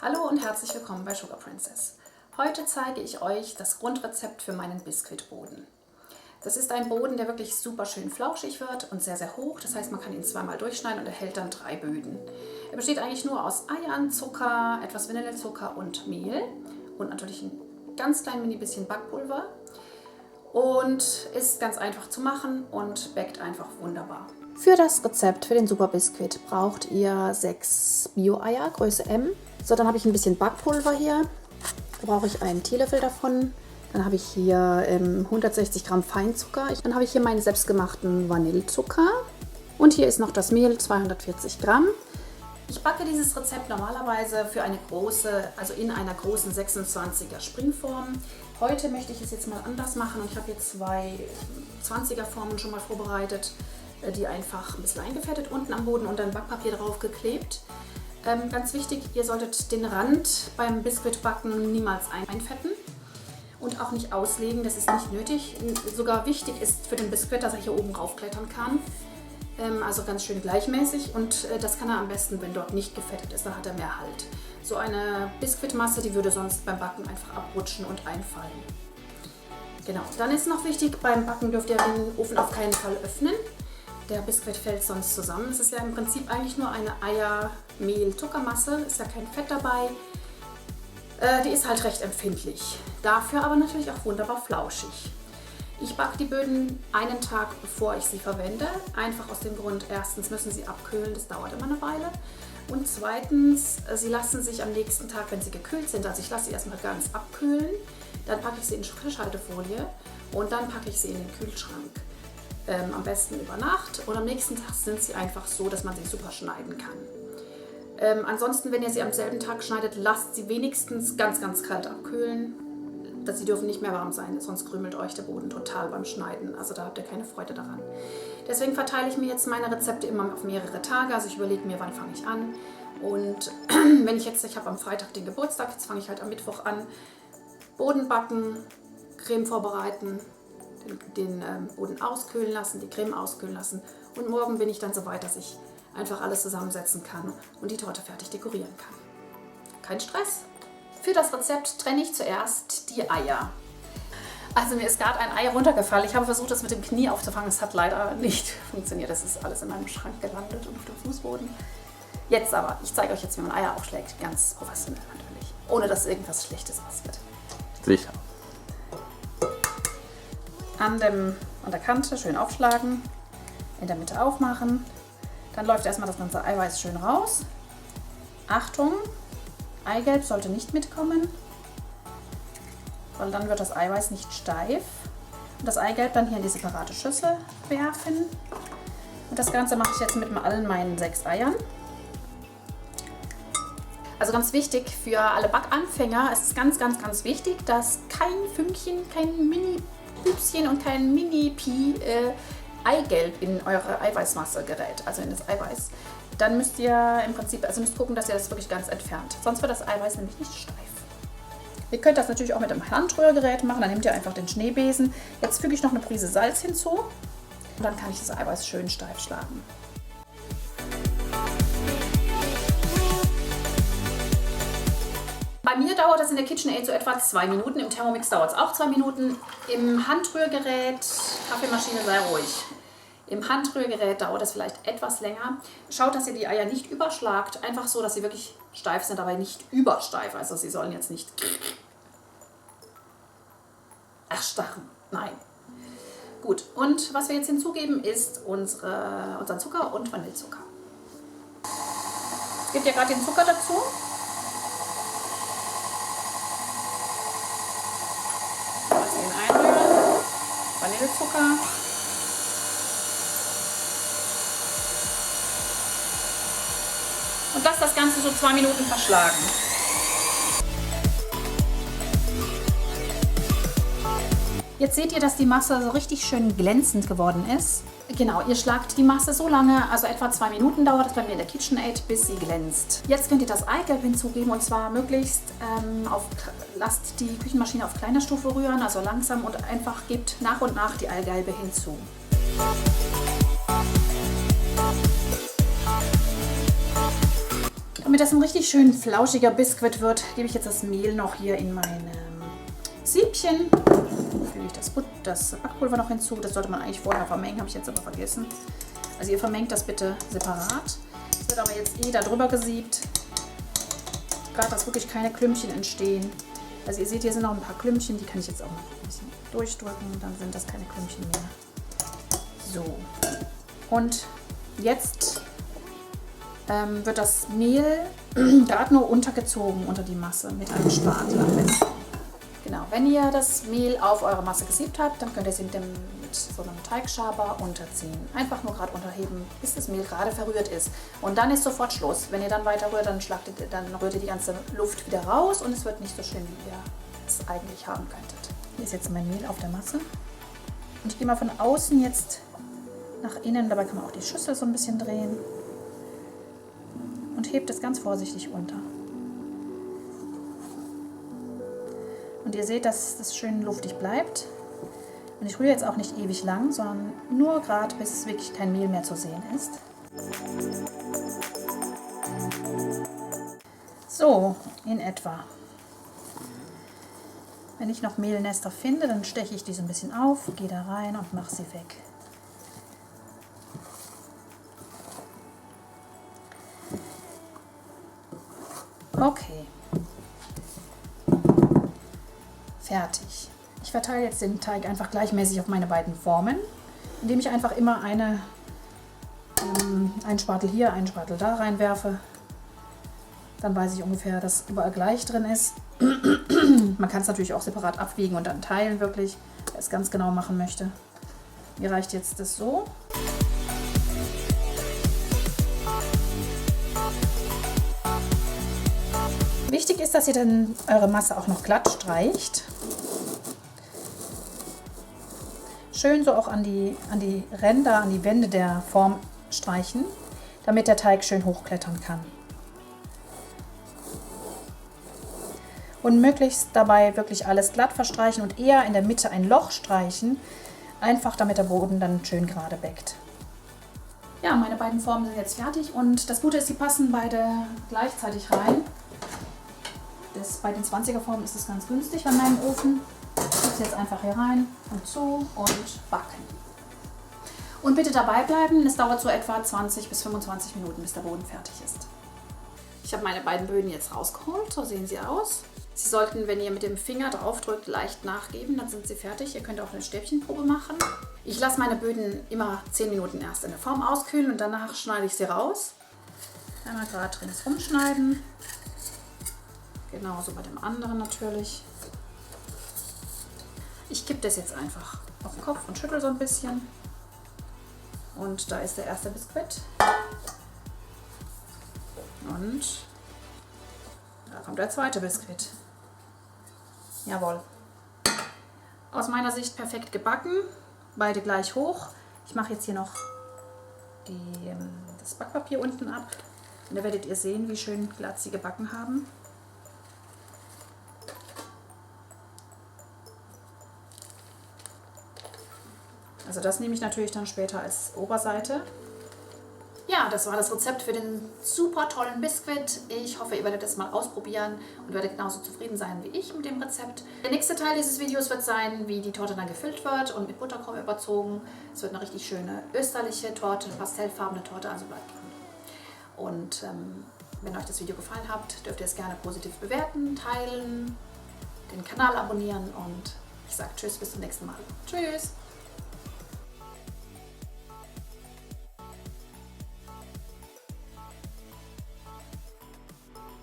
Hallo und herzlich willkommen bei Sugar Princess. Heute zeige ich euch das Grundrezept für meinen Biskuitboden. Das ist ein Boden, der wirklich super schön flauschig wird und sehr, sehr hoch. Das heißt, man kann ihn zweimal durchschneiden und erhält dann 3 Böden. Er besteht eigentlich nur aus Eiern, Zucker, etwas Vanillezucker und Mehl und natürlich ein ganz klein mini bisschen Backpulver. Und ist ganz einfach zu machen und backt einfach wunderbar. Für das Rezept für den Super Biskuit braucht ihr 6 Bio-Eier, Größe M. So, dann habe ich ein bisschen Backpulver hier. Da brauche ich einen Teelöffel davon. Dann habe ich hier 160 Gramm Feinzucker. Dann habe ich hier meinen selbstgemachten Vanillezucker. Und hier ist noch das Mehl, 240 Gramm. Ich backe dieses Rezept normalerweise für eine große, also in einer großen 26er Springform. Heute möchte ich es jetzt mal anders machen und ich habe jetzt 2 20er Formen schon mal vorbereitet, die einfach ein bisschen eingefettet unten am Boden und dann Backpapier drauf geklebt. Ganz wichtig, ihr solltet den Rand beim Biskuitbacken niemals einfetten und auch nicht auslegen, das ist nicht nötig. Sogar wichtig ist für den Biskuit, dass er hier oben raufklettern kann. Also ganz schön gleichmäßig und das kann er am besten, wenn dort nicht gefettet ist, dann hat er mehr Halt. So eine Biskuitmasse, die würde sonst beim Backen einfach abrutschen und einfallen. Genau, dann ist noch wichtig, beim Backen dürft ihr den Ofen auf keinen Fall öffnen. Der Biskuit fällt sonst zusammen. Es ist ja im Prinzip eigentlich nur eine Eier-Mehl-Zuckermasse, ist ja kein Fett dabei. Die ist halt recht empfindlich, dafür aber natürlich auch wunderbar flauschig. Ich backe die Böden einen Tag bevor ich sie verwende, einfach aus dem Grund, erstens müssen sie abkühlen, das dauert immer eine Weile. Und zweitens, sie lassen sich am nächsten Tag, wenn sie gekühlt sind, also ich lasse sie erstmal ganz abkühlen, dann packe ich sie in Frischhaltefolie und dann packe ich sie in den Kühlschrank. Am besten über Nacht und am nächsten Tag sind sie einfach so, dass man sie super schneiden kann. Ansonsten, wenn ihr sie am selben Tag schneidet, lasst sie wenigstens ganz, ganz kalt abkühlen. Sie dürfen nicht mehr warm sein, sonst krümelt euch der Boden total beim Schneiden. Also da habt ihr keine Freude daran. Deswegen verteile ich mir jetzt meine Rezepte immer auf mehrere Tage. Also ich überlege mir, wann fange ich an. Und wenn ich habe am Freitag den Geburtstag, jetzt fange ich halt am Mittwoch an. Boden backen, Creme vorbereiten, den Boden auskühlen lassen, die Creme auskühlen lassen. Und morgen bin ich dann so weit, dass ich einfach alles zusammensetzen kann und die Torte fertig dekorieren kann. Kein Stress. Für das Rezept trenne ich zuerst die Eier. Also mir ist gerade ein Ei runtergefallen. Ich habe versucht, das mit dem Knie aufzufangen. Es hat leider nicht funktioniert. Das ist alles in meinem Schrank gelandet und auf dem Fußboden. Jetzt aber, ich zeige euch jetzt, wie man Eier aufschlägt. Ganz professionell natürlich. Ohne dass irgendwas Schlechtes passiert. Sicher. An der Kante schön aufschlagen. In der Mitte aufmachen. Dann läuft erstmal das ganze Eiweiß schön raus. Achtung! Eigelb sollte nicht mitkommen, weil dann wird das Eiweiß nicht steif. Und das Eigelb dann hier in die separate Schüssel werfen. Und das Ganze mache ich jetzt mit allen meinen 6 Eiern. Also ganz wichtig für alle Backanfänger, es ist ganz, ganz, ganz wichtig, dass kein Fünkchen, kein Mini-Püpschen und kein Mini-Pi Eigelb in eure Eiweißmasse gerät, also in das Eiweiß. Dann müsst ihr im Prinzip, also müsst gucken, dass ihr das wirklich ganz entfernt. Sonst wird das Eiweiß nämlich nicht steif. Ihr könnt das natürlich auch mit einem Handrührgerät machen, dann nehmt ihr einfach den Schneebesen. Jetzt füge ich noch eine Prise Salz hinzu und dann kann ich das Eiweiß schön steif schlagen. Bei mir dauert das in der KitchenAid so etwa 2 Minuten, im Thermomix dauert es auch 2 Minuten. Im Handrührgerät, Kaffeemaschine sei ruhig. Im Handrührgerät dauert es vielleicht etwas länger. Schaut, dass ihr die Eier nicht überschlagt, einfach so, dass sie wirklich steif sind, aber nicht übersteif. Also sie sollen jetzt nicht erstarren. Nein. Gut, und was wir jetzt hinzugeben, ist unseren Zucker und Vanillezucker. Jetzt gebt ihr gerade den Zucker dazu. Also ihn einrühren. Vanillezucker. Und lasst das Ganze so 2 Minuten verschlagen. Jetzt seht ihr, dass die Masse so richtig schön glänzend geworden ist. Genau, ihr schlagt die Masse so lange, also etwa 2 Minuten dauert es bei mir in der KitchenAid, bis sie glänzt. Jetzt könnt ihr das Eigelb hinzugeben und zwar möglichst lasst die Küchenmaschine auf kleiner Stufe rühren, also langsam und einfach gebt nach und nach die Eigelbe hinzu. Damit das ein richtig schön flauschiger Biskuit wird, gebe ich jetzt das Mehl noch hier in mein Siebchen. Füge ich das Backpulver noch hinzu. Das sollte man eigentlich vorher vermengen, habe ich jetzt aber vergessen. Also ihr vermengt das bitte separat. Es wird aber jetzt da drüber gesiebt. Gerade, dass wirklich keine Klümpchen entstehen. Also ihr seht, hier sind noch ein paar Klümpchen, die kann ich jetzt auch noch ein bisschen durchdrücken. Dann sind das keine Klümpchen mehr. So. Und jetzt wird das Mehl gerade nur untergezogen unter die Masse mit einem Spatel am besten. Genau, wenn ihr das Mehl auf eure Masse gesiebt habt, dann könnt ihr es mit so einem Teigschaber unterziehen. Einfach nur gerade unterheben, bis das Mehl gerade verrührt ist. Und dann ist sofort Schluss. Wenn ihr dann weiter rührt, dann rührt ihr die ganze Luft wieder raus und es wird nicht so schön, wie ihr es eigentlich haben könntet. Hier ist jetzt mein Mehl auf der Masse. Und ich gehe mal von außen jetzt nach innen. Dabei kann man auch die Schüssel so ein bisschen drehen. Und hebt es ganz vorsichtig unter. Und ihr seht, dass das schön luftig bleibt. Und ich rühre jetzt auch nicht ewig lang, sondern nur gerade, bis wirklich kein Mehl mehr zu sehen ist. So, in etwa. Wenn ich noch Mehlnester finde, dann steche ich die so ein bisschen auf, gehe da rein und mache sie weg. Okay. Fertig. Ich verteile jetzt den Teig einfach gleichmäßig auf meine beiden Formen, indem ich einfach immer einen Spatel hier, einen Spatel da reinwerfe. Dann weiß ich ungefähr, dass überall gleich drin ist. Man kann es natürlich auch separat abwiegen und dann teilen wirklich, wer es ganz genau machen möchte. Mir reicht jetzt das so. Wichtig ist, dass ihr dann eure Masse auch noch glatt streicht. Schön so auch an die Ränder, an die Wände der Form streichen, damit der Teig schön hochklettern kann. Und möglichst dabei wirklich alles glatt verstreichen und eher in der Mitte ein Loch streichen, einfach damit der Boden dann schön gerade backt. Ja, meine beiden Formen sind jetzt fertig und das Gute ist, sie passen beide gleichzeitig rein. Bei den 20er Formen ist es ganz günstig an meinem Ofen. Ich gebe es jetzt einfach hier rein und zu und backen. Und bitte dabei bleiben, es dauert so etwa 20 bis 25 Minuten, bis der Boden fertig ist. Ich habe meine beiden Böden jetzt rausgeholt, so sehen sie aus. Sie sollten, wenn ihr mit dem Finger drauf drückt, leicht nachgeben, dann sind sie fertig. Ihr könnt auch eine Stäbchenprobe machen. Ich lasse meine Böden immer 10 Minuten erst in der Form auskühlen und danach schneide ich sie raus. Einmal gerade ringsrum schneiden. Genauso bei dem anderen natürlich. Ich kippe das jetzt einfach auf den Kopf und schüttel so ein bisschen. Und da ist der erste Biskuit. Und da kommt der zweite Biskuit. Jawohl. Aus meiner Sicht perfekt gebacken. Beide gleich hoch. Ich mache jetzt hier noch das Backpapier unten ab. Und da werdet ihr sehen, wie schön glatt sie gebacken haben. Also das nehme ich natürlich dann später als Oberseite. Ja, das war das Rezept für den super tollen Biskuit. Ich hoffe, ihr werdet es mal ausprobieren und werdet genauso zufrieden sein wie ich mit dem Rezept. Der nächste Teil dieses Videos wird sein, wie die Torte dann gefüllt wird und mit Butterkrumm überzogen. Es wird eine richtig schöne österliche Torte, eine pastellfarbene Torte, also bleibt dran. Und wenn euch das Video gefallen hat, dürft ihr es gerne positiv bewerten, teilen, den Kanal abonnieren und ich sage Tschüss, bis zum nächsten Mal. Tschüss!